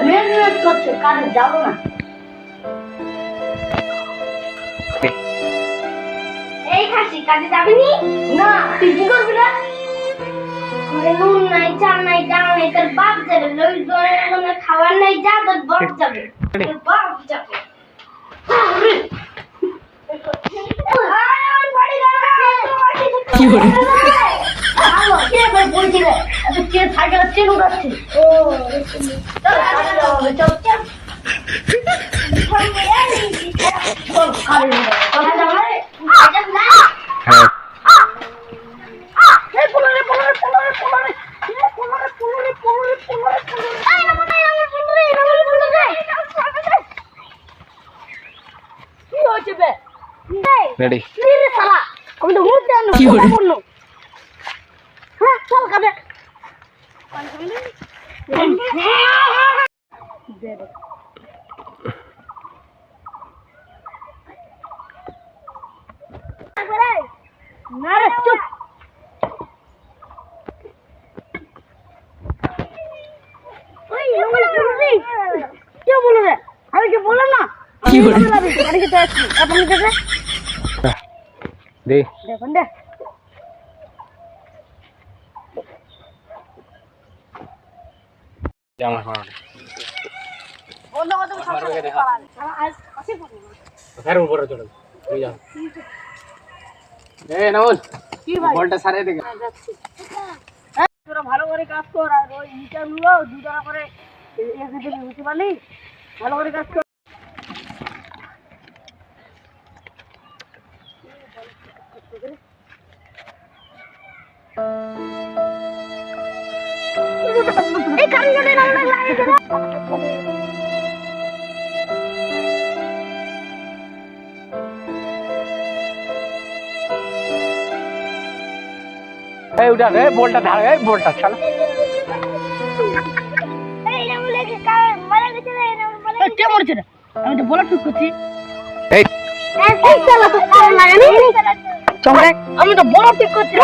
মেহনত করছে কাজে যাবো না। এই খাসি কাজে যাবি না? তুই কি করবি না? ঘরে নুন নাই, চাল নাই, ডাল নাই, তোর বাপ যাবে। লোকজনের খাবার নাই, যা তোর বাপ যাবে। তোর বাপ যাবে। কি করে? কে ভাই বলছি রে? কে সাইকেল চেন উঠাচ্ছে? ও চল চল চল। রেডি আমি তো মুখ দেন কি করে? হ্যাঁ চল কাজে। না রে চুপ। কে বলো রে? আমি কি বললাম না? কি করে? আমি কি আসছি আপনি দেখে দে দেখুন দে। জামা মার বন্ধ করে দেবো সব আজ আসি পড়ি ফের উপরে চলে তুই যা এই নাউল কি ভাই বলটা সারে দে যাচ্ছি। তোরা ভালো করে কাজ কর আর ওই ইটাগুলো দুটা করে এসে দিবি বুঝতে পারলি? ভালো করে কাজ কর। এই কারিগরে নাম লাগিয়ে দে। এই উঠা রে বলটা ধর এই বলটা চল এই নাম লাগে কার মারা গেছে রে নাম মারা গেছে। কে মরছে রে? আমি তো বলা ঠিক করছি। এই এই চালা তো লাগানি চমড়া আমি তো বলা ঠিক করছি।